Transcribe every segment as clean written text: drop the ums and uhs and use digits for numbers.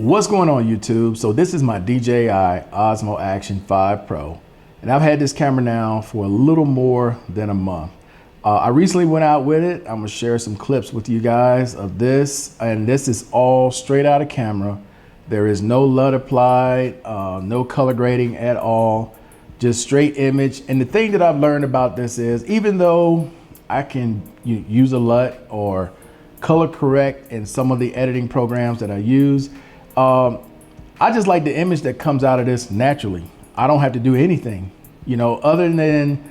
What's going on YouTube? So this is my DJI Osmo Action 5 Pro, and I've had this camera now for a little more than a month. I recently went out with it. I'm gonna share some clips with you guys of this, and this is all straight out of camera. There is no LUT applied, no color grading at all, just straight image. And the thing that I've learned about this is, even though I can use a LUT or color correct in some of the editing programs that I use, I just like the image that comes out of this naturally. I don't have to do anything, other than,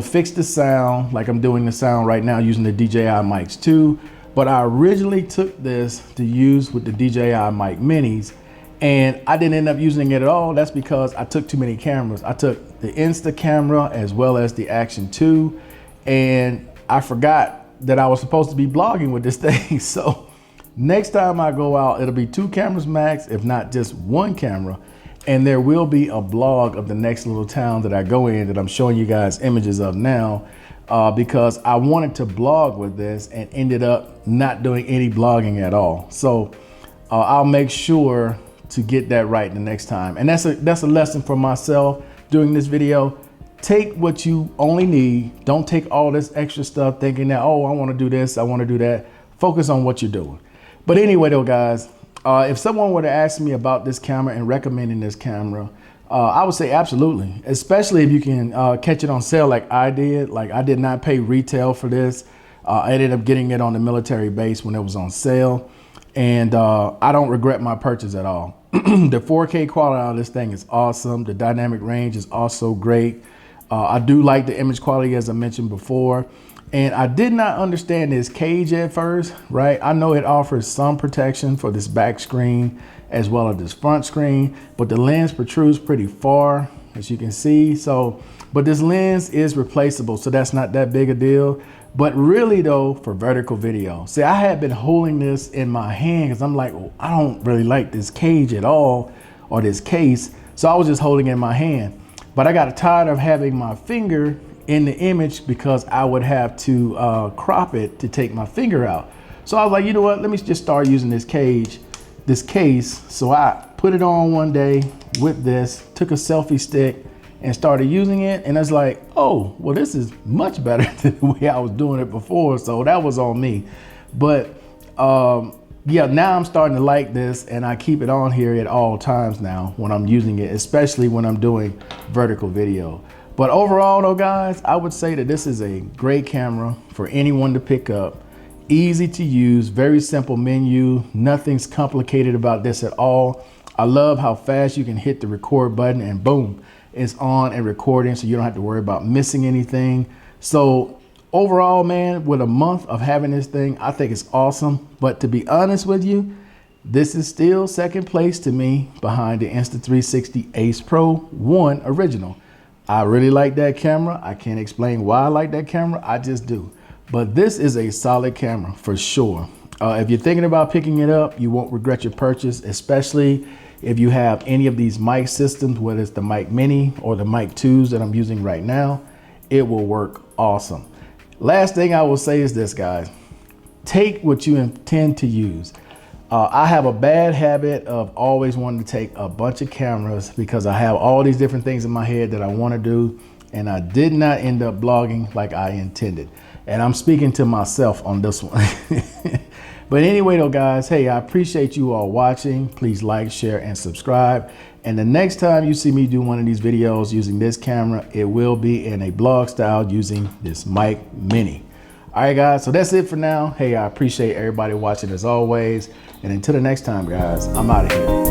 fix the sound, like I'm doing the sound right now using the DJI mics too. But I originally took this to use with the DJI mic minis, and I didn't end up using it at all. That's because I took too many cameras. I took the Insta camera as well as the Action 2, and I forgot that I was supposed to be blogging with this thing. So next time I go out, it'll be 2 cameras max, if not just 1 camera. And there will be a blog of the next little town that I go in that I'm showing you guys images of now, because I wanted to blog with this and ended up not doing any blogging at all. So I'll make sure to get that right the next time. And that's a lesson for myself doing this video. Take what you only need. Don't take all this extra stuff thinking that, oh, I want to do this, I want to do that. Focus on what you're doing. But anyway though, guys, if someone were to ask me about this camera and recommending this camera, I would say absolutely, especially if you can catch it on sale like I did. Like, I did not pay retail for this. I ended up getting it on the military base when it was on sale, and I don't regret my purchase at all. The 4K quality on this thing is awesome. The dynamic range is also great. I do like the image quality, as I mentioned before. And I did not understand this cage at first, right? I know it offers some protection for this back screen as well as this front screen, but the lens protrudes pretty far, as you can see. So, but this lens is replaceable, so that's not that big a deal. But really though, for vertical video, see, I had been holding this in my hand because I'm like, well, I don't really like this cage at all, or this case. So I was just holding it in my hand. But I got tired of having my finger in the image because I would have to crop it to take my finger out. So I was like, you know what, let me just start using this case. So I put it on one day with this, took a selfie stick and started using it. And it's like, oh, well, this is much better than the way I was doing it before. So that was on me. But yeah, now I'm starting to like this, and I keep it on here at all times now when I'm using it, especially when I'm doing vertical video. But overall though, guys, I would say that this is a great camera for anyone to pick up. Easy to use, very simple menu. Nothing's complicated about this at all. I love how fast you can hit the record button and boom, it's on and recording, so you don't have to worry about missing anything. So overall, man, with a month of having this thing, I think it's awesome. But to be honest with you, this is still second place to me behind the Insta360 Ace Pro 1 Original. I really like that camera. I can't explain why I like that camera. I just do. But this is a solid camera for sure. If you're thinking about picking it up, you won't regret your purchase, especially if you have any of these mic systems, whether it's the mic mini or the mic 2s that I'm using right now. It will work awesome. Last thing I will say is this, guys. Take what you intend to use. I have a bad habit of always wanting to take a bunch of cameras because I have all these different things in my head that I want to do, and I did not end up blogging like I intended. And I'm speaking to myself on this one. But anyway though, guys, hey, I appreciate you all watching. Please like, share, and subscribe. And the next time you see me do one of these videos using this camera, it will be in a blog style using this mic mini. All right, guys, so that's it for now. Hey, I appreciate everybody watching as always. And until the next time, guys, I'm out of here.